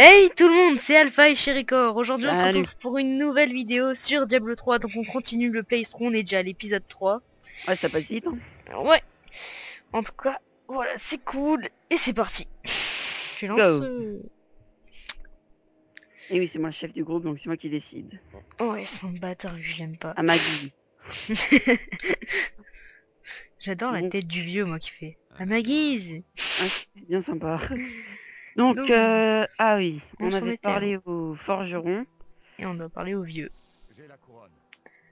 Hey tout le monde, c'est Alpha et Chéricor. Aujourd'hui on se Salut. retrouve pour une nouvelle vidéo sur Diablo 3. Donc on continue le playthrough, on est déjà à l'épisode 3. Ouais, ça passe vite, hein. Ouais, en tout cas, voilà, c'est cool. Et c'est parti. Je lance... Go. Et oui, c'est moi le chef du groupe, donc c'est moi qui décide. Ouais, c'est un bâtard, je l'aime pas. À ma guise. J'adore la Donc, tête du vieux, moi, qui fait à ma guise. ouais, c'est bien sympa. Donc, Donc, ah oui, on on s'en avait était, hein. parlé au forgeron. Et on doit parler au vieux. J'ai la couronne.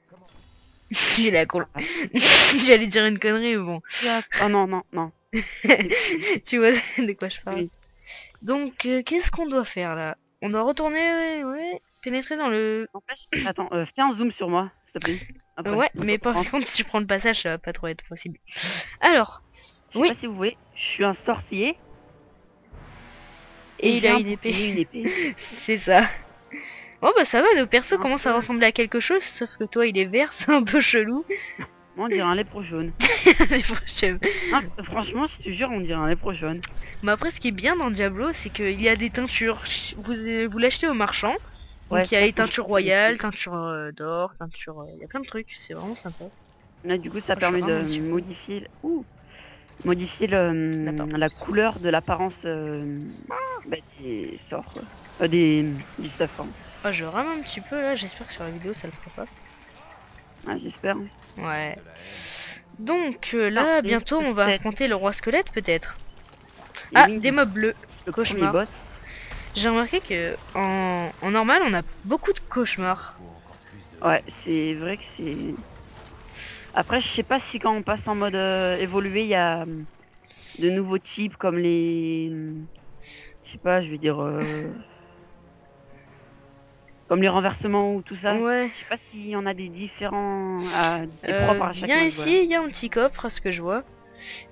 Comment? J'ai la con. J'allais dire une connerie, mais bon. Oh non, non, non. Tu vois de quoi je parle. Oui. Donc, qu'est-ce qu'on doit faire là? On doit retourner, ouais, pénétrer dans le... N'empêche, attends, fais un zoom sur moi, s'il te plaît. Après. Ouais, mais par Rentre. contre, si je prends le passage, ça va pas trop être possible. Alors, Je sais oui, pas si vous voyez, je suis un sorcier. et il j'ai a un une épée. bouclier, une épée. C'est ça. Oh bah ça va, nos persos Un commencent à peu- ressembler à quelque chose, sauf que toi il est vert, c'est un peu chelou. Moi, on dirait un lépreux jaune. Les prochaines. Hein, franchement, je te jure, on dirait un lépreux jaune. Mais après, ce qui est bien dans Diablo, c'est qu'il y a des teintures. Vous l'achetez au marchand. Ouais, Donc il y a ça, les teintures franchement, c'est royales, teintures d'or, teintures... Il y a plein de trucs, c'est vraiment sympa. là, du coup, ça Moi, je suis permet vraiment un de petit peu... modifier la couleur de l'apparence des sorts, quoi. Du stuff, pardon. Oh, je rame un petit peu là, j'espère que sur la vidéo ça le fera pas. Ouais, j'espère. Ouais. Donc Ah, là, et bientôt on va cette- affronter le roi squelette peut-être. et Ah, oui, des mobs bleus. le premier Cauchemar. boss. J'ai remarqué que en normal on a beaucoup de cauchemars. Faut encore plus de... Ouais, c'est vrai que c'est... Après, je sais pas si quand on passe en mode évolué, il y a de nouveaux types comme les... je sais pas, je vais dire... comme les renversements ou tout ça. Ouais. Je sais pas s'il y en a des différents, des propres à chaque Viens mode, voilà. ici, il y a un petit coffre à ce que je vois.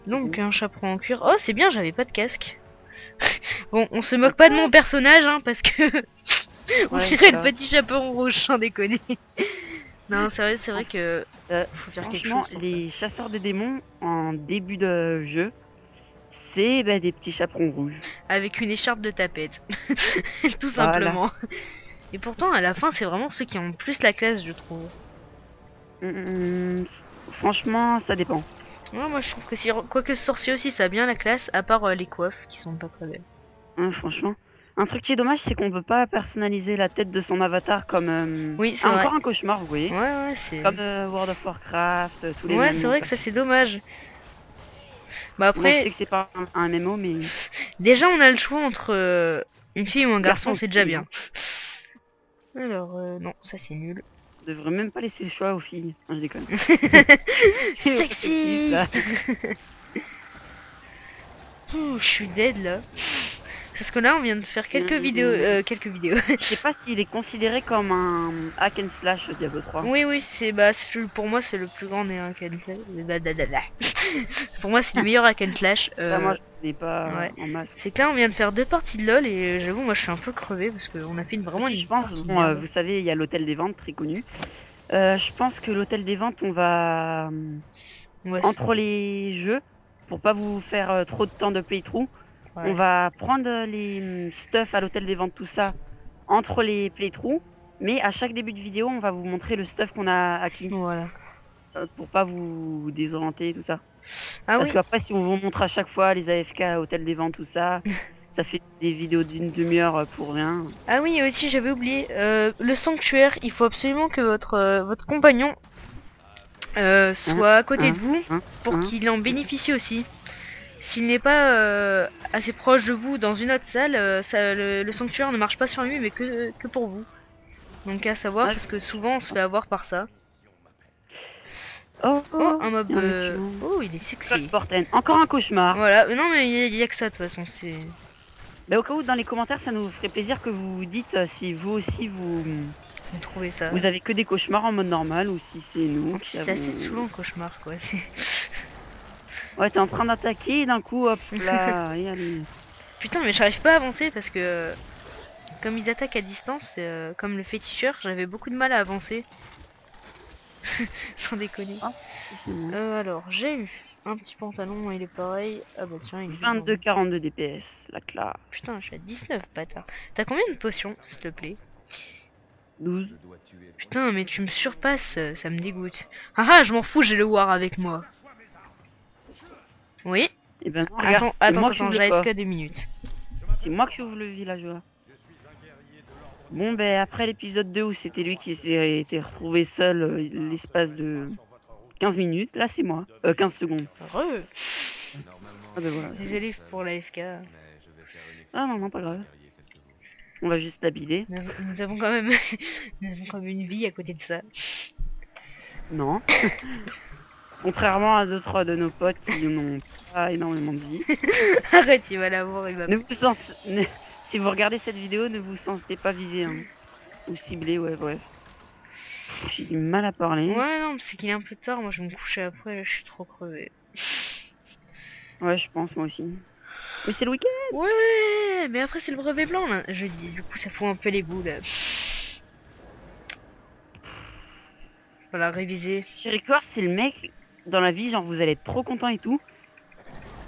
Donc un chaperon en cuir. Oh c'est bien, j'avais pas de casque. Bon, on se moque pas de mon personnage hein, parce que on Ouais, dirait le ça. petit chaperon rouge, sans déconner. Non, c'est vrai que Euh, faut faire quelque Franchement, chose pour ça. les chasseurs de démons en début de jeu, c'est des petits chaperons rouges. Avec une écharpe de tapette. Tout Voilà. simplement. Et pourtant à la fin c'est vraiment ceux qui ont le plus la classe je trouve. Hum, Franchement, ça dépend. Ouais, moi je trouve que si... Quoique sorcier aussi ça a bien la classe, à part les coiffes qui sont pas très belles. Hein, franchement. Un truc qui est dommage, c'est qu'on peut pas personnaliser la tête de son avatar comme... Oui c'est vrai. encore un cauchemar, vous voyez. Ouais c'est... Comme World of Warcraft, tous les Ouais MMO, c'est vrai quoi. que ça c'est dommage. Bah Bon, je sais après, que c'est pas un MMO, mais... déjà on a le choix entre une fille ou un garçon, c'est déjà fille, bien. hein. Alors non, ça c'est nul. On devrait même pas laisser le choix aux filles. Non, je déconne. Sexiste. Ouh, je suis dead là. Parce que là on vient de faire C'est quelques un- vidéos, quelques vidéos. Je sais pas s'il est considéré comme un hack and slash Diablo 3. Oui c'est bah pour moi c'est le plus grand des hack and slash. Pour moi c'est le meilleur hack and slash. Ça, moi, je connais pas ouais. en masse. C'est que là on vient de faire 2 parties de LoL et j'avoue moi je suis un peu crevé parce qu'on a fait vraiment Aussi, une je pense, partie de bon, merde. vous savez, il y a l'hôtel des ventes, très connu. Je pense que l'hôtel des ventes, on va... Ouais, entre les jeux, pour pas vous faire trop de temps de playthrough, ouais. on va prendre les stuff à l'hôtel des ventes, tout ça, entre les playthroughs. Mais à chaque début de vidéo, on va vous montrer le stuff qu'on a acquis. Voilà. Pour pas vous désorienter, tout ça. Ah Parce oui. qu'après, si on vous montre à chaque fois les AFK, hôtel des ventes, tout ça, ça fait des vidéos d'une demi-heure pour rien. Ah oui, aussi j'avais oublié, le sanctuaire, il faut absolument que votre compagnon soit à côté de vous pour qu'il en bénéficie aussi. S'il n'est pas assez proche de vous dans une autre salle, le sanctuaire ne marche pas sur lui mais que pour vous. Donc à savoir Ouais. parce que souvent on se fait avoir par ça. Oh, Oh un mob, il y a un mec qui oh il est sexy. Claude Porten. Encore un cauchemar. Voilà, mais non mais il y a que ça de toute façon, c'est... Au cas où, dans les commentaires, ça nous ferait plaisir que vous dites si vous aussi Vous trouvez ça. vous avez que des cauchemars en mode normal ou si c'est nous. En plus c'est assez saoulant le cauchemar quoi. Ouais, t'es en train d'attaquer et d'un coup, hop là, et allez. Putain mais j'arrive pas à avancer parce que comme ils attaquent à distance, comme le féticheur, j'avais beaucoup de mal à avancer. Sans déconner. Ah, c'est bon. Alors j'ai eu un petit pantalon, il est pareil. Ah bah tiens, il est 22-42 DPS, la classe. Putain, je suis à 19, bâtard. T'as combien de potions, s'il te plaît? 12. Je dois tuer. Putain, mais tu me surpasses, ça me dégoûte. Ah ah, je m'en fous, j'ai le war avec moi. Oui. Et ben non, regarde, c'est Attends, moi qui ouvre le j'arrive coffre. que 2 minutes. C'est moi qui ouvre le villageois. Bon, ben après l'épisode 2 où c'était lui qui s'est été retrouvé seul l'espace de 15 minutes, là c'est moi. 15 secondes. Re. Ah ben voilà. c'est Désolé pour l'AFK. Ah non, non, pas grave. On va juste l'habiller. Nous avons quand même... nous avons quand même une vie à côté de ça. Non. Contrairement à d'autres de nos potes qui n'ont pas énormément de vie. Arrête, il va l'avoir, il va... Si vous regardez cette vidéo, ne vous sentez pas visé. Hein. Ou ciblé, ouais, bref. J'ai du mal à parler. Ouais, non, c'est qu'il est un peu tard, moi je vais me coucher après, là, je suis trop crevé. Ouais, je pense, moi aussi. Mais c'est le week-end. Ouais, mais après c'est le brevet blanc, là, jeudi, du coup ça fout un peu les boules. Voilà, réviser. Chérie Core, c'est le mec, dans la vie, genre vous allez être trop content et tout.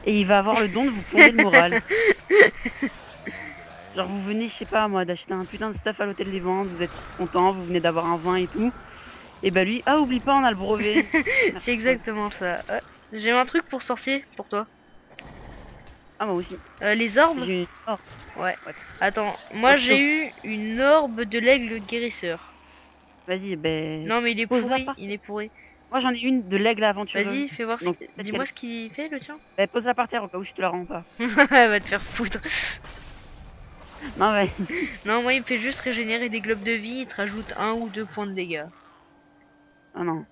Et il va avoir le don de vous plomber le moral. Genre vous venez, je sais pas moi, d'acheter un putain de stuff à l'hôtel des ventes, vous êtes content, vous venez d'avoir un vin et tout. Et bah lui, ah oublie pas, on a le brevet. C'est exactement ça. J'ai un truc pour sorcier, pour toi. Ah moi aussi. Les orbes. J'ai une... Oh, Ouais. Attends, moi Autre j'ai eu une orbe de l'aigle guérisseur. vas-y, ben... Non mais il est Pose-la pourri, par- il est pourri. Moi j'en ai une de l'aigle aventureux. Vas-y, fais voir, Donc, dis-moi ce qu'il fait le tien. Ben, pose-la par terre au cas où je te la rends pas. Va te faire foutre. Non ouais. Non, moi il me fait juste régénérer des globes de vie, il te rajoute 1 ou 2 points de dégâts. Ah non.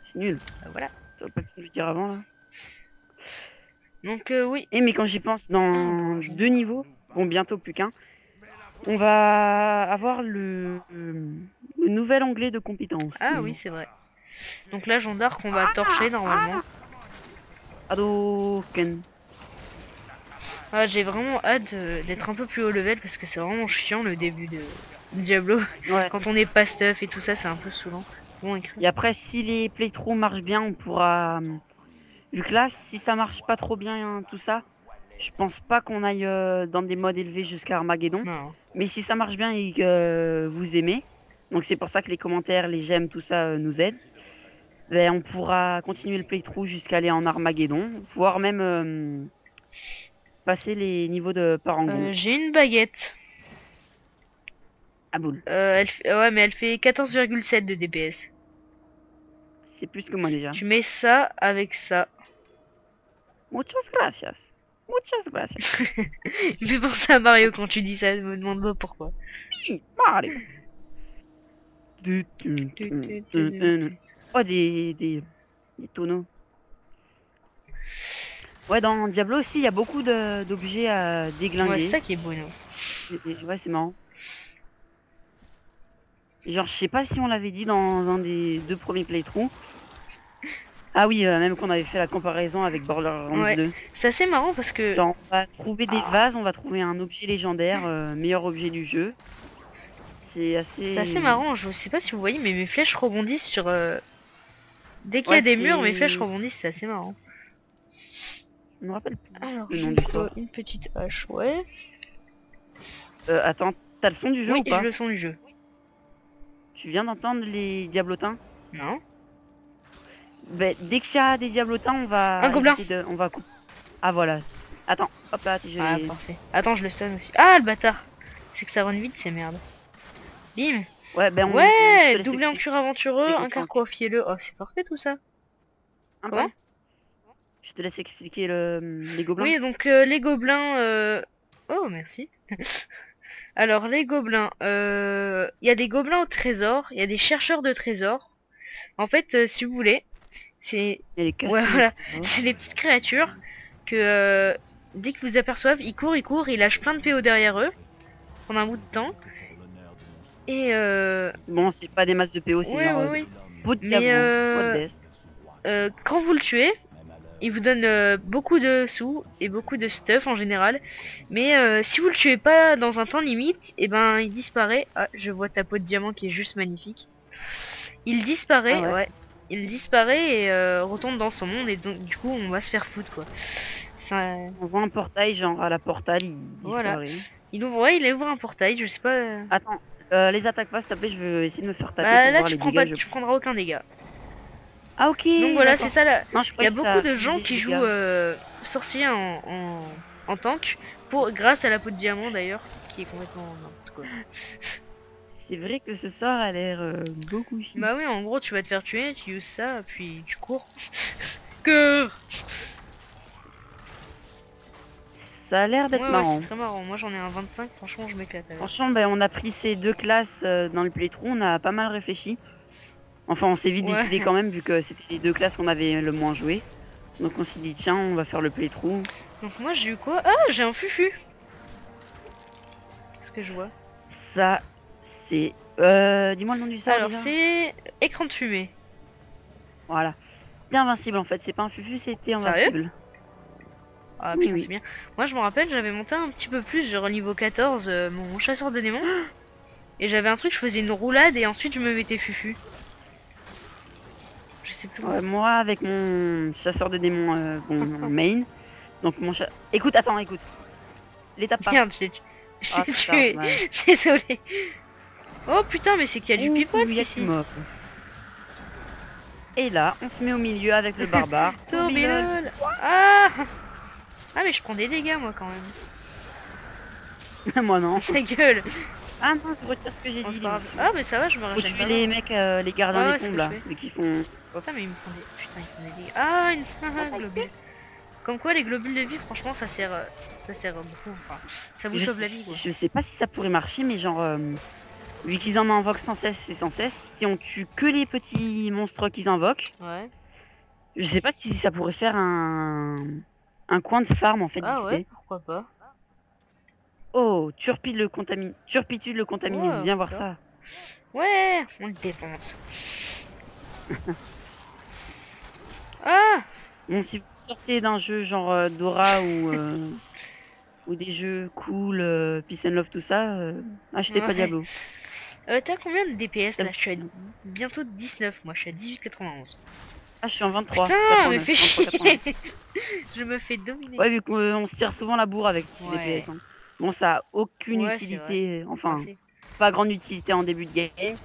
C'est nul. Voilà. T'aurais pas pu me le dire avant là. Donc oui. Et mais quand j'y pense, dans 2 niveaux, bon bientôt plus qu'un, on va avoir le nouvel onglet de compétences. Ah oui, c'est vrai. Donc là, Jean d'Arc, on va torcher normalement. Hadouken. Ah, j'ai vraiment hâte d'être un peu plus haut level parce que c'est vraiment chiant le début de Diablo. Ouais. Quand on n'est pas stuff et tout ça, c'est un peu saoulant. Bon écrit. Et après, si les playthroughs marchent bien, on pourra... Vu que là, si ça marche pas trop bien, hein, tout ça, je pense pas qu'on aille dans des modes élevés jusqu'à Armageddon. Non. Mais si ça marche bien et que vous aimez, donc c'est pour ça que les commentaires, les j'aime, tout ça nous aident, ben, on pourra continuer le playthrough jusqu'à aller en Armageddon, voire même passer les niveaux de Parangon. J'ai une baguette. À boule. Ouais, mais elle fait 14,7 de DPS. C'est plus que moi déjà. Tu mets ça avec ça. Muchas gracias. Muchas gracias. Il me fait penser à Mario quand tu dis ça, je me demande pas pourquoi. Oui, Mario. Oh, des tonneaux. Ouais, dans Diablo aussi, il y a beaucoup d'objets à Ouais, déglinguer. c'est ça qui est beau, non. Ouais, c'est marrant. Genre, je sais pas si on l'avait dit dans un des 2 premiers playthroughs. Ah oui, même qu'on avait fait la comparaison avec Borderlands Ouais. 2. C'est assez marrant parce que... Genre, on va trouver des vases, on va trouver un objet légendaire, meilleur objet du jeu. C'est assez... C'est assez marrant, je sais pas si vous voyez, mais mes flèches rebondissent sur... Dès qu'il y Ouais, a des murs, mes c'est- flèches rebondissent, c'est assez marrant. Je me rappelle plus. Alors, Le j'ai nom du sort. une petite hache, ouais. Attends, t'as le son du jeu Oui, ou pas? j'ai le son du jeu. Tu viens d'entendre les diablotins? Non. Ben, dès qu'il y a des diablotins, on va... Un gobelin. On va couper. Ah voilà. Attends, hop là, j'ai... Ah, parfait. Attends, je le stun aussi. Ah, le bâtard. C'est que ça run vite, c'est merde. Bim. Ouais, ben on... Ouais, je te laisse doublé en expliquer. cure aventureux, Les un copains. carquois fielleux. Oh, c'est parfait tout ça. Hein, Comment? quoi? Je te laisse expliquer les gobelins. Oui, donc les gobelins... Oh, merci. Alors, les gobelins... Il y a des gobelins au trésor, il y a des chercheurs de trésors. En fait, si vous voulez, c'est... Il y a les casques. Ouais, voilà. C'est des petites créatures que dès qu'ils vous aperçoivent, ils courent, ils lâchent plein de PO derrière eux pendant un bout de temps. Et Bon, c'est pas des masses de PO, c'est ouais, genre... ouais. Beau de Mais, diamant, beau de DS. Quand vous le tuez, il vous donne beaucoup de sous et beaucoup de stuff en général. Mais si vous le tuez pas dans un temps limite, et ben il disparaît. Ah, je vois ta peau de diamant qui est juste magnifique. Il disparaît, Ah ouais. ouais. il disparaît et retourne dans son monde et donc du coup on va se faire foutre quoi. Ça, On voit un portail, genre à la portale, il Voilà. disparaît. il a ouvert un portail, je sais pas. Attends, les attaques pas, s'il te plaît, je veux essayer de me faire taper Bah pour là voir les dégâts. tu prendras aucun dégât. Ah ok. Donc voilà, d'accord. c'est ça là. Non, je Il y croyais a que beaucoup ça de gens faisait qui des jouent dégâts. sorcier en tank grâce à la peau de diamant d'ailleurs, qui est complètement n'importe quoi. C'est vrai que ce sort a l'air beaucoup chiant. Bah oui, en gros tu vas te faire tuer, tu uses ça, puis tu cours. Que Ça a l'air d'être ouais, marrant. c'est très marrant. Moi j'en ai un 25, franchement je m'éclate avec. Franchement, ben, on a pris ces 2 classes dans le playthrough, on a pas mal réfléchi. Enfin, on s'est vite Ouais. décidé quand même, vu que c'était les 2 classes qu'on avait le moins joué. Donc on s'est dit, tiens, on va faire le playthrough. Donc moi j'ai eu quoi? Ah, j'ai un fufu. Qu'est-ce que je vois? Ça, c'est... dis-moi le nom du sort Alors déjà. c'est écran de fumée. Voilà. T'es invincible en fait, c'est pas un fufu, c'était invincible. Ah Oui, putain oui. c'est bien. Moi je me rappelle, j'avais monté un petit peu plus, genre au niveau 14, mon chasseur de démons. Et j'avais un truc, je faisais une roulade et ensuite je me mettais fufu. Je sais plus. Ouais, moi, avec mon chasseur de démons, bon, main. Donc mon chat... Écoute, attends, écoute. Les tape pas. Merde, je l'ai Ah, tué. putain, ouais. Désolé. Oh putain, mais c'est qu'il y a du Ouh, pipote il y a ici. qui mort. Et là, on se met au milieu avec le barbare. Tourbillon. Ah. Ah mais je prends des dégâts moi quand même. Moi non. Ta gueule. Ah non, je retire ce que j'ai Oh, dit. c'est pas grave. Ah mais ça va, je me Faut régène tuer pas. les mecs, les gardiens Ouais, des c'est tombes ce que là, je fais. mais qui font... Putain mais ils me font des... Putain ils font des dégâts. Ah une globule. Comme quoi les globules de vie franchement ça sert beaucoup. Enfin, ça vous Je sauve la sais, vie quoi. je sais pas si ça pourrait marcher, mais genre... vu qu'ils en invoquent sans cesse et sans cesse, si on tue que les petits monstres qu'ils invoquent, Ouais. je sais pas si ça pourrait faire un coin de farm en fait Ah d'XP. ouais, pourquoi pas. Oh, Turpitude le contaminé, Ouais, viens voir d'accord. ça. Ouais, on le défonce. Ah. Bon, si vous sortez d'un jeu genre Dora ou des jeux cool, Peace and Love, tout ça, achetez pas Ouais. Diablo. T'as combien de DPS Ça là? Je suis à vous- bientôt 19, moi je suis à 18,91. Ah, je suis en 23. Putain, mais 89, fais 23, chier. 89. Je me fais dominer. Ouais, vu qu'on se tire souvent la bourre avec les Ouais. DPS. Hein. Bon, ça a aucune Ouais, c'est utilité, enfin, Merci. pas grande utilité en début de game,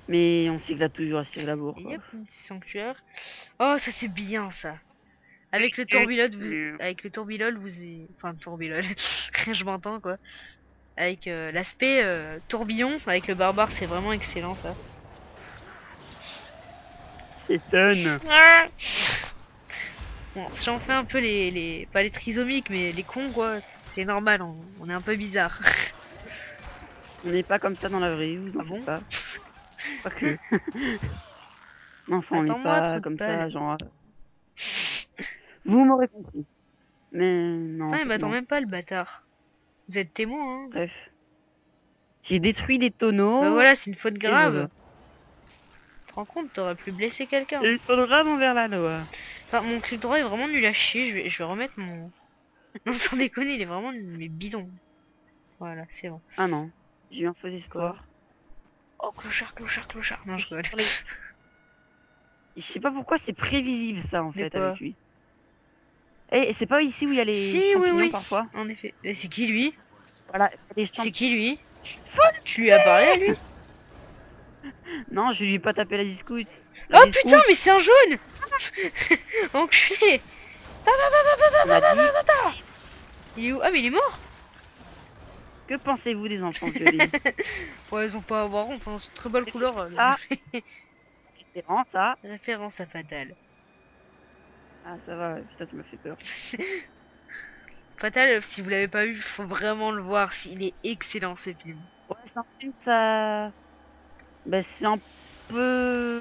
mais on s'éclate toujours à se tirer la bourre. Et Quoi. hop, un petit sanctuaire. Oh, ça c'est bien ça. Avec le tourbillon, enfin tourbillon, je m'entends quoi. Avec l'aspect tourbillon, avec le barbare, c'est vraiment excellent ça. C'est fun. Ah. Bon, si on fait un peu pas les trisomiques, mais les cons quoi, c'est normal, on est un peu bizarre. On n'est pas comme ça dans la vraie vie, vous en Ah bon faites pas. Pas que. Non, enfin, on n'est Attends-moi, pas trou de comme balle. ça, genre... Vous m'aurez compris. Mais non. Ah, en il fait, m'attend non. même pas le bâtard. Vous êtes témoin, hein. Bref. J'ai détruit des tonneaux. Bah voilà, c'est une faute et grave. voilà. Tu te rends compte, t'aurais pu blesser quelqu'un. Ils sont vraiment vers la loi. Enfin, mon clic droit est vraiment nul à chier, je vais remettre mon... Non, sans déconner, il est vraiment mais bidon. Voilà, c'est bon. Ah non, j'ai eu un faux espoir. Oh, clochard, clochard, clochard. Non, je rigole. Je sais pas pourquoi c'est prévisible ça en De fait quoi avec lui. Et c'est pas ici où il y a les Si, champignons oui. parfois. En effet. C'est qui lui? Voilà, les C'est champignons. qui lui? Tu lui as parlé à lui? Non, je lui ai pas tapé la discoute. Oh putain, mais c'est un jaune. Enculé. On a dit. Il est où? Ah, mais il est mort. Que pensez-vous des enfants violés? Ouais, ils ont pas à avoir honte, hein. C'est une très belle couleur. Ça. Référence à... Référence à Fatal. Ah ça va, putain tu m'as fait peur. Fatal, si vous l'avez pas vu, faut vraiment le voir. Il est excellent ce film. Ouais, c'est un film, ça... Bah, c'est un peu...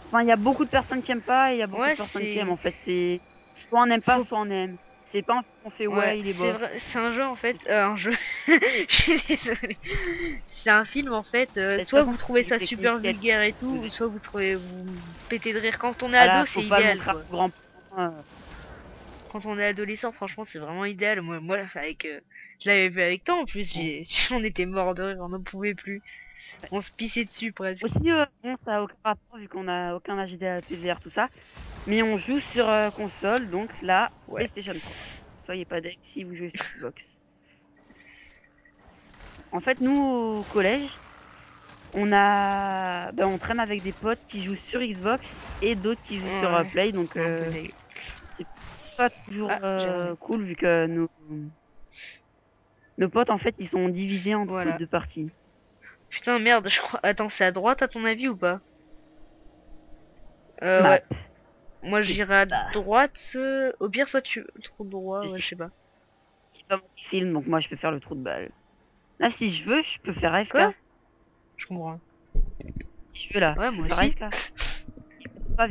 Enfin, il y a beaucoup de personnes qui aiment pas et il y a beaucoup Ouais, de personnes qui c'est- aiment. En fait, c'est... Soit on n'aime pas, Faut- soit on aime. C'est pas un film qu'on fait, ouais, il est beau. C'est un jeu en fait. Un jeu. Je suis désolée. C'est un film en fait. De toute Soit façon, vous trouvez c'est ça des super techniques vulgaire et tout, vous- ou soit vous pétez de rire. Quand on est Voilà, ado, faut c'est pas le idéal. montrer à Quoi. grand point, Quand on est adolescent, franchement, c'est vraiment idéal. Moi, avec, je l'avais vu avec toi en plus. J'en étais mort de rire, on n'en pouvait plus. On se pissait dessus presque. Aussi, bon, ça a aucun rapport vu qu'on a aucun HDR, PVR, tout ça. Mais on joue sur console, donc là, Ouais. PlayStation 3. Soyez pas deck si vous jouez sur Xbox. En fait, nous, au collège, on traîne avec des potes qui jouent sur Xbox et d'autres qui jouent sur Ouais. Play, donc c'est pas toujours cool vu que nos potes, en fait, ils sont divisés entre Voilà. deux parties. Putain, merde, je crois. Attends, c'est à droite à ton avis ou pas? Map. Ouais. Moi C'est j'irai à pas- droite. Au pire, soit tu. Trop droit, Je ouais, sais. je sais pas. C'est pas moi qui filme, donc moi je peux faire le trou de balle. Là, si je veux, je peux faire AFK. Quoi? Je comprends. Si je veux, là. Ouais, je moi peux faire aussi. AFK. Il faut pas-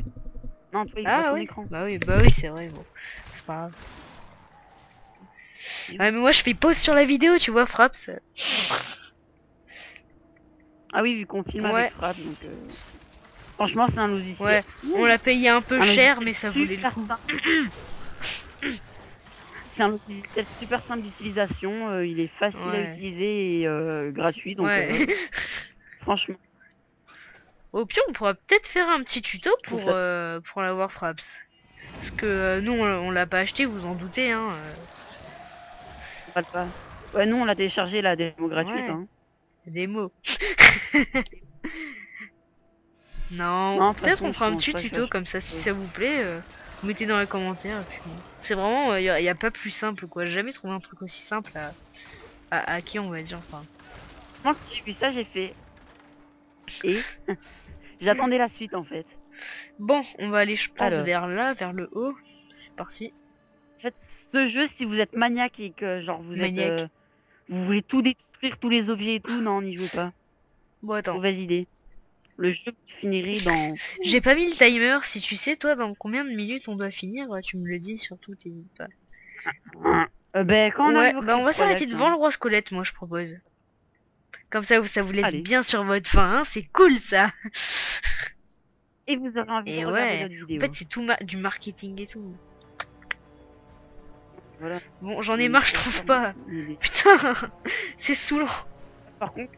Non, toi, il faut Ah ton ouais. écran. Bah oui, c'est vrai. Bon, c'est pas grave. Ouais, mais moi je fais pause sur la vidéo, tu vois, Fraps. Ah oui, vu qu'on filme Ouais. avec Frappe, donc... Franchement, c'est un logiciel. Ouais, on l'a payé un peu Un cher, logiciel mais ça voulait le super coup. simple. C'est un logiciel super simple d'utilisation. Il est facile à Ouais. utiliser et gratuit, donc Ouais. franchement. Au pire, on pourra peut-être faire un petit tuto trouve pour l'avoir Fraps. Parce que nous, on l'a pas acheté, vous en doutez, hein. on va le pas. Ouais, nous, on l'a téléchargé, la démo gratuite. Ouais. Hein. Des mots. Non, Non, de toute peut-être façon, on fera un je petit pense pas que tuto ça- comme ça, si ça vous plaît, vous mettez dans les commentaires. Et puis, c'est vraiment, y a pas plus simple quoi. J'ai jamais trouvé un truc aussi simple à hacker, on va dire. Enfin, Moi, quand j'ai vu ça, j'ai fait... Et j'attendais la suite, en fait. bon, on va aller, je pense, Alors. vers là, vers le haut. C'est parti. En fait, ce jeu, si vous êtes maniaque et que genre Maniaque. vous voulez tout détruire, tous les objets et tout, non, n'y jouez pas. Bon, attends. Mauvaise idée. Le jeu finirait dans... J'ai pas mis le timer. Si tu sais, toi, dans combien de minutes on doit finir, tu me le dis surtout, t'hésites pas. ben, quand on Ouais, arrive au bah on va Crypt s'arrêter Project, devant hein. le roi squelette, moi je propose. Comme ça vous laisse Allez. bien sur votre faim, hein, c'est cool ça. Et vous aurez envie Et de regarder ouais, notre vidéo. en fait c'est tout du marketing et tout. Voilà. Bon, j'en ai marre, je trouve pas. Il est- Putain, c'est saoulant. Par contre,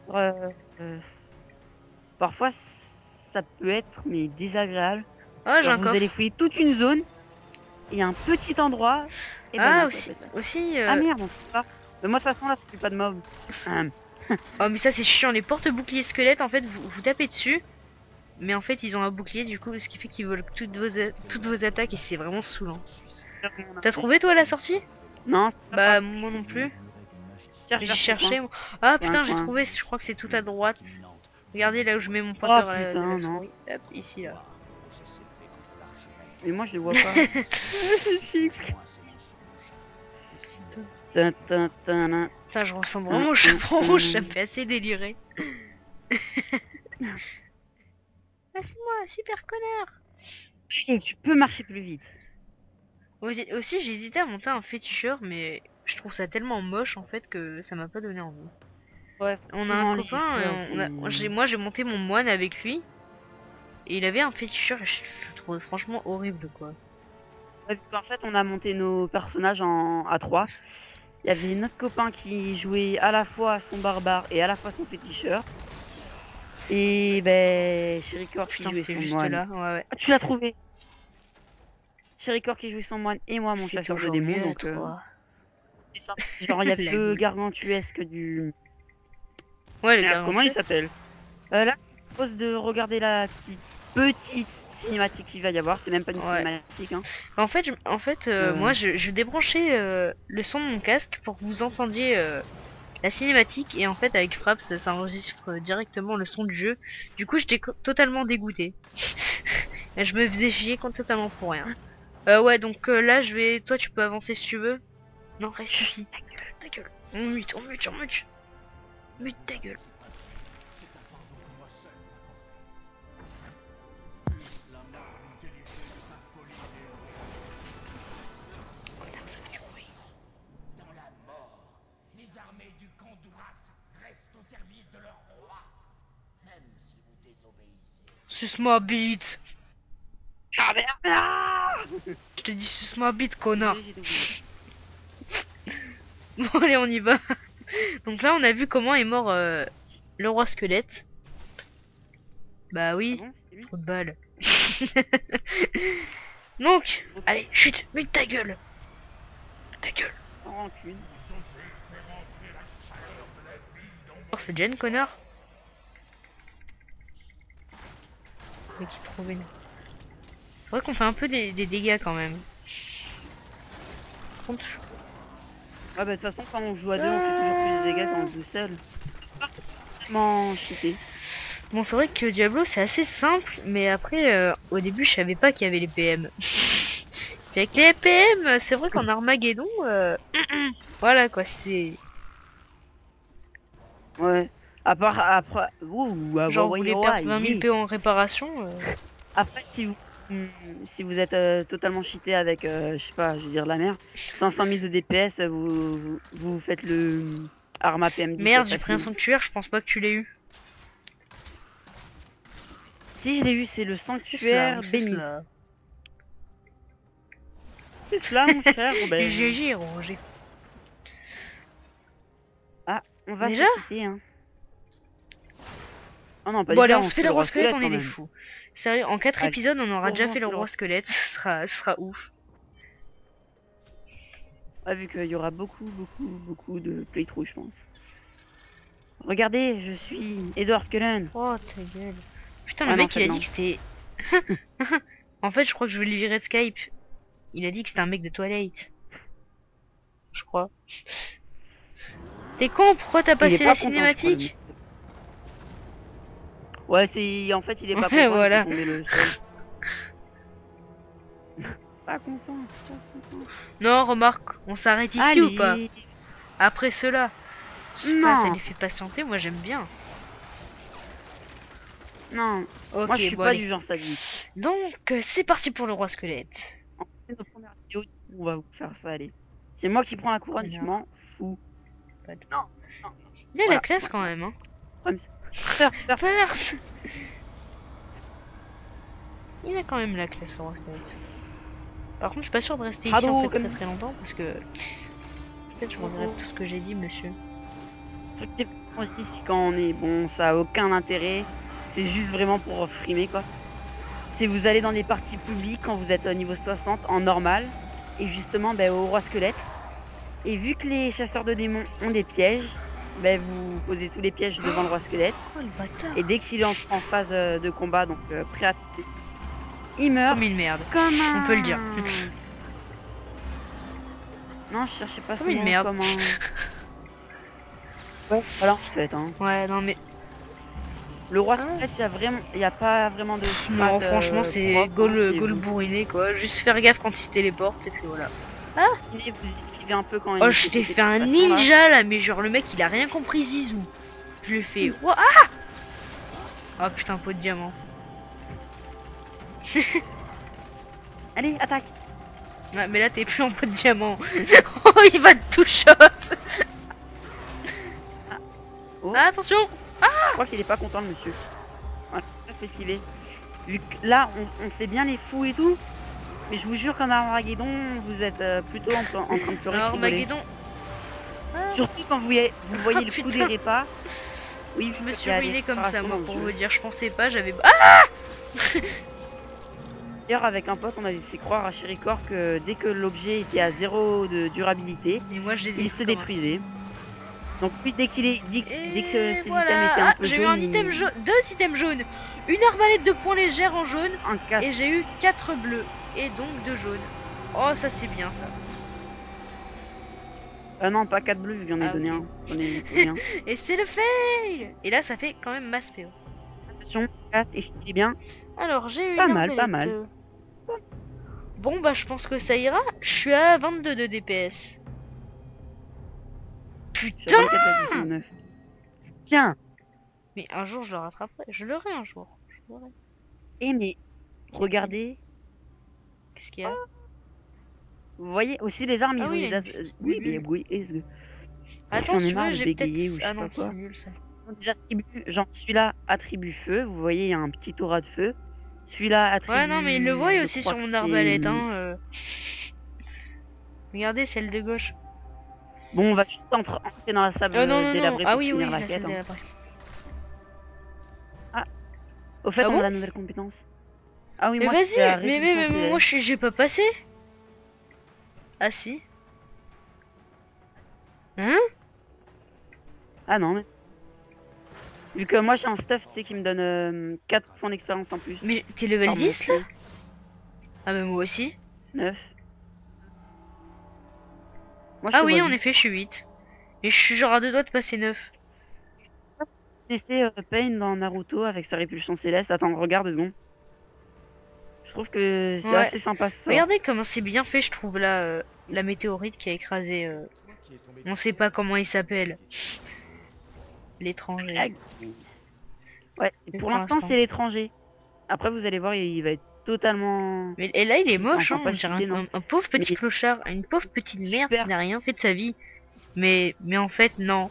parfois, ça peut être mais désagréable. Ah, j'ai Genre, un vous coffre. allez fouiller toute une zone et un petit endroit. Et ben Ah, non, ça aussi, peut être- aussi. Ah merde, on sait pas. Mais moi, de toute façon, là, je fais pas de mob. Oh, mais ça c'est chiant, les porte-boucliers squelettes, en fait, vous tapez dessus. Mais en fait, ils ont un bouclier, du coup, ce qui fait qu'ils volent toutes vos attaques et c'est vraiment saoulant. T'as trouvé toi la sortie? Non, c'est pas Bah, grave. moi non plus. Cherche, J'ai cherche, cherché. coin. Ah Il y a putain, un j'ai coin. trouvé, je crois que c'est tout à droite. Regardez là où je mets mon pointeur Oh, à la, de putain, la non. souris. Hop, ici là. Mais moi, je le vois pas. Fixe. Tin, tin, tin, tin. Putain, je ressemble vraiment au chaperon rouge, ça me fait assez délirer. Ah, c'est moi, super connard. Et tu peux marcher plus vite. Aussi, j'ai hésité à monter un féticheur, mais je trouve ça tellement moche en fait que ça m'a pas donné envie. Ouais, On a un copain, moi j'ai monté mon moine avec lui. Et il avait un féticheur et je le trouvais franchement horrible quoi. En fait, on a monté nos personnages à 3. Il y avait notre copain qui jouait à la fois son barbare et à la fois son féticheur. Et ben, Chéricor qui Putain, jouait c'était son juste moine. là, ouais. Ah, tu l'as trouvé. Chéricor qui jouait son moine et moi mon C'est chasseur de toujours démons. mieux, Donc, toi. c'est simple. Genre, il y a La le goutte. gargantuesque du... Ouais, le Merde, gars, comment il s'appelle Là, je propose de regarder la petite cinématique qu'il va y avoir. C'est même pas une Ouais. cinématique. Hein. En fait, moi je débranchais le son de mon casque pour que vous entendiez la cinématique et en fait avec Fraps ça enregistre directement le son du jeu. Du coup j'étais totalement dégoûté. Et je me faisais chier totalement pour rien. Ouais donc là je vais... Toi tu peux avancer si tu veux. Non reste ici. Ta gueule. On mute. Mute ta gueule. Connard, ça fait du bruit. Dans la mort, les armées du Kandouras restent au service de leur roi. Même si vous désobéissez. Suce-moi bite. Ah merde. Je te dis suce-moi bite connard. J'ai oublié. Bon allez on y va. Donc là on a vu comment est mort le roi squelette. Bah Ah oui, bon, c'est lui? trop de balles. Donc, allez, chut, mute ta gueule. Ta gueule. Sans rancune. Oh, c'est Jen, connard. Mais qui trop vénère. C'est vrai qu'on fait un peu des dégâts quand même. Par contre, Ah bah de toute façon quand on joue à deux on fait toujours plus de dégâts quand on joue seul. C'est vraiment cheaté. bon, c'est vrai que Diablo c'est assez simple, mais après, au début, je savais pas qu'il y avait les PM. Puis avec les PM, c'est vrai qu'en Armageddon, voilà quoi, c'est Ouais. Après, ouh, ah, genre ouais, vous voulez ouais, perdre 20 000 yeah. PO en réparation. Après si vous êtes totalement cheaté avec je sais pas, je veux dire la merde, 500 000 de DPS, vous faites le Arma PM17. Merde, j'ai pris un facile. sanctuaire, je pense pas que tu l'aies eu. Si je l'ai eu, c'est le sanctuaire C'est béni. cela. C'est cela mon cher Robert. GG, Roger. Ah, on va Déjà se quitter hein. Oh non, pas Bon allez, déjà, on se fait le roi squelette, on est quand des même. fous. Sérieux, en 4 Allez. épisodes, on aura déjà Bon, fait le c'est le roi roi. squelette, ce sera ouf. Ouais, vu qu'il y aura beaucoup de playthrough, je pense. Regardez, je suis Edward Cullen. Oh ta gueule. Putain, Ah le non, mec il a non. dit que c'était... En fait, je crois que je vais le virer de Skype. Il a dit que c'était un mec de Twilight. Je crois. T'es con, pourquoi t'as Il est passé pas la content, je crois, le cinématique? mec. Ouais, c'est en fait il est pas Ouais, content. voilà. Il est tombé le sol. Pas content, pas content. Non, remarque, on s'arrête ici Allez. ou pas? Après cela. Je sais pas, Non. ça les fait patienter, moi j'aime bien. Non, Ok, moi je suis bon, pas allez. du genre sadique. Donc, c'est parti pour le roi squelette. En fait, notre première vidéo, on va vous faire ça, allez. C'est moi qui prends la couronne, je m'en fous. Pas de- Non, non. Il a Voilà. la classe quand même, hein. Faire. First. Il a quand même la classe, le roi squelette. Par contre, je suis pas sûr de rester ici en fait Hadouken. très longtemps parce que peut-être je regrette tout ce que j'ai dit, monsieur. Le truc qui est fou aussi, c'est quand on est bon, ça a aucun intérêt. C'est juste vraiment pour frimer quoi. Si vous allez dans des parties publiques quand vous êtes au niveau 60 en normal et justement ben, au roi squelette. Et vu que les chasseurs de démons ont des pièges, ben, vous posez tous les pièges devant le roi squelette. Oh le bâtard. Et dès qu'il entre en phase de combat, donc prêt à tuer, il meurt Comme une merde. comme un... On peut le dire. Non, je cherchais pas Comme ce une mot, merde. comme un... Ouais, voilà en fait. Hein. Ouais, non mais Le roi Ah. squelette, il y a pas vraiment de strat, non, franchement, c'est propre, hein, goal c'est goal vous- bourriné quoi. Juste faire gaffe quand il se téléporte et puis voilà. Vous esquivez un peu quand Oh, il je fait t'ai ses fait un déplacements, là. ninja là, mais genre le mec il a rien compris, Zizou. Je lui ai fait. Ouah, ah. Oh putain, pot de diamant. Allez, attaque. Ouais, mais là t'es plus en pot de diamant. Oh, il va te tout shot. Oh. Ah, attention. Je crois qu'il est pas content le monsieur. Voilà, ça fait esquiver. Vu que là, on fait bien les fous et tout. Mais je vous jure qu'en Armageddon, vous êtes plutôt en train de pleurer. Alors, rigoler. Armageddon. Ah, Surtout quand vous voyez le coup Putain. des repas. Oui, je me suis il y a ruiné des comme ça, préparations moi, dans le pour jeu. vous dire. Je pensais pas, j'avais. Ah, D'ailleurs, avec un pote, on avait fait croire à Chéricor que dès que l'objet était à 0 de durabilité, et moi je les ai il se quand même. détruisait. Donc lui, dès que ces Et items voilà. étaient un Ah, peu j'ai eu jaunes, un item jaune, 2 items jaunes, une arbalète de poing légère en jaune un casse. et j'ai eu 4 bleus et donc 2 jaunes. Oh, ça c'est bien ça. Non, pas 4 bleus, vu que j'en ai Ah, donné ok. un. J'en ai donné un. Et c'est le fail. Et là ça fait quand même masse PO. Attention, casse, et stylé bien. Alors j'ai eu Pas une mal, pas arbalète. mal. Bon bah je pense que ça ira. Je suis à 22 de DPS. Je suis Putain. à 24,9. Tiens, Mais un jour je le rattraperai. Je l'aurai un jour. Je l'aurai. mais regardez. Qu'est-ce qu'il y a? Vous voyez aussi les armes, Ah ils ont oui, des il y a dates. une Oui, bulle. mais oui, est-ce que. Attends, J'en si ai tu marre veux, de j'ai bégayer peut-être. ou je sais Ah non, pas quoi. c'est nul ça. Ils ont des attributs, genre celui-là, attribut feu. Vous voyez, il y a un petit aura de feu. Celui-là, attribut. Ouais, non, mais il le voit je aussi crois sur que mon c'est- arbalète. Regardez celle de gauche. Bon, on va juste entrer dans la sable Non, non, délabrée Ah pour oui, oui, finir la la quête. celle Hein. délabrée. Au fait, Ah on bon a la nouvelle compétence. Ah oui, Mais moi c'était la vas-y, mais, répulsion mais moi céleste. j'ai pas passé. Ah si. Hein? Ah non, mais... Vu que moi j'ai un stuff, tu sais, qui me donne 4 points d'expérience en plus. Mais t'es level Par 10 là? moitié. Ah bah moi aussi. 9. Moi je Ah te oui, vois en 8. effet, je suis 8. Et je suis genre à 2 doigts de passer 9. Laisser Pain dans Naruto avec sa répulsion céleste. Attends, regarde 2 secondes. Je trouve que c'est Ouais. assez sympa ce sort. Regardez comment c'est bien fait, je trouve là, la météorite qui a écrasé. Toi qui es tombé On sait pas comment il s'appelle. qui sait. L'étranger. Ouais, et Mais pour pour l'instant l'instant. c'est l'étranger. Après vous allez voir, il va être totalement... Mais et là il est cheaté. moche, Enfin hein. pas On dirait cheaté, non. un pauvre petit Mais clochard, une pauvre petite merde super. qui n'a rien fait de sa vie. Mais en fait non.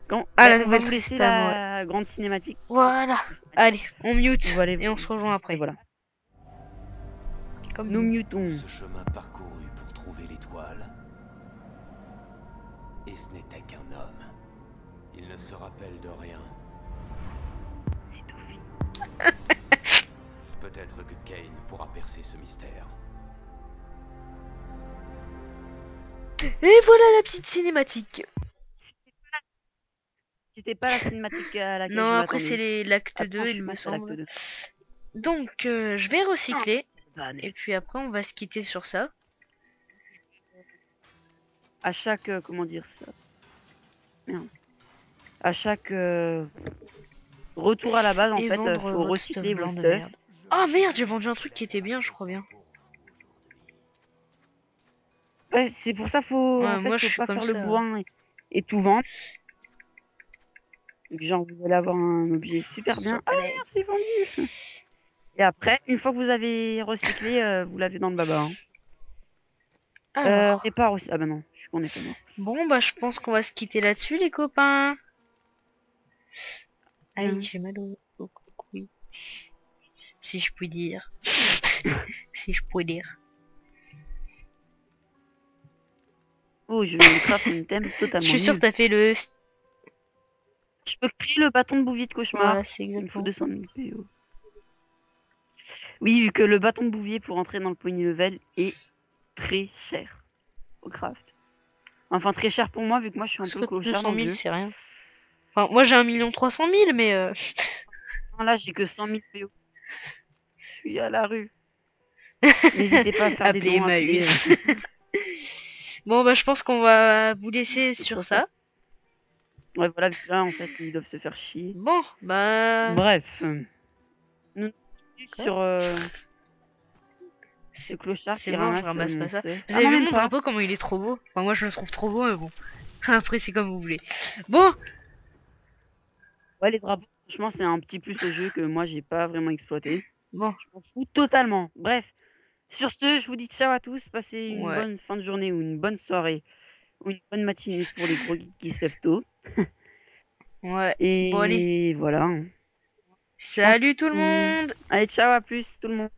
Quand... Ah, bah, la on va nouvelle vous laisser Tristan, ouais. la grande cinématique. Voilà. Allez, on mute Vous allez... et on se rejoint Et après. voilà. Comme Nous nous. mutons. Ce chemin parcouru pour trouver l'étoile. Et ce n'était qu'un homme. Il ne se rappelle de rien. C'est tout fini. Peut-être que Kane pourra percer ce mystère. Et voilà la petite cinématique. C'était pas la cinématique à laquelle Non, je après c'est m'attendais. l'acte Attends, 2, je il me passe à l'acte semble. 2. Donc, je vais recycler. Bah, Et puis après, on va se quitter sur ça. à chaque... comment dire ça? Merde. À chaque retour à la base, en Et fait, vendre faut votre recycler stuff vos blanc de stuff. merde. Ah merde, j'ai vendu un truc qui était bien, je crois bien. Ouais, c'est pour ça faut Ouais, en fait moi, je faut suis pas comme faire le ça. bourrin et tout vendre. Donc, genre vous allez avoir un objet super bien. Ah merde, c'est vendu. Et après, une fois que vous avez recyclé, vous l'avez dans le baba. Hein. Alors, Répare aussi. Ah bah non, je suis qu'on est pas mort. bon, bah je pense qu'on va se quitter là-dessus, les copains. Aïe, Bien. j'ai mal au couille. Si je puis dire. Si je puis dire. Oh, je vais craft une thème Je totalement suis sûr que nul. t'as fait le... Je peux créer le bâton de bouvier de cauchemar. Voilà, c'est Il me faut exactement. 200 000 PO. Oui, vu que le bâton de bouvier pour entrer dans le pony level est très cher au craft. Enfin, très cher pour moi, vu que moi je suis un Parce peu que le clochard 200 dans le 000, jeu. c'est rien. Enfin, moi j'ai 1 300 000, mais... Non, là, j'ai que 100 000 PO. Je suis à la rue. N'hésitez pas à faire des Appelez dons. Emmaüs. Bon, bah je pense qu'on va vous laisser sur ça. Ouais, voilà, vu que là, en fait, ils doivent se faire chier. Bon, bah... Bref. Nous Quoi sur ce clochard C'est qui bon, je ramasse ramasse mon pas ça. stuff. Vous Ah avez non, vu même mon pas. drapeau, comment il est trop beau? Enfin, moi je le trouve trop beau, mais bon. Après, c'est comme vous voulez. Bon, Ouais, les drapeaux, franchement, c'est un petit plus au jeu que moi, j'ai pas vraiment exploité. bon, Je m'en fous totalement. Bref. Sur ce, je vous dis ciao à tous. Passez une ouais. bonne fin de journée ou une bonne soirée ou une bonne matinée pour les gros geeks qui se lèvent tôt. Ouais. Et Bon, allez. voilà. Salut tout le que- monde! Allez, ciao, à plus tout le monde.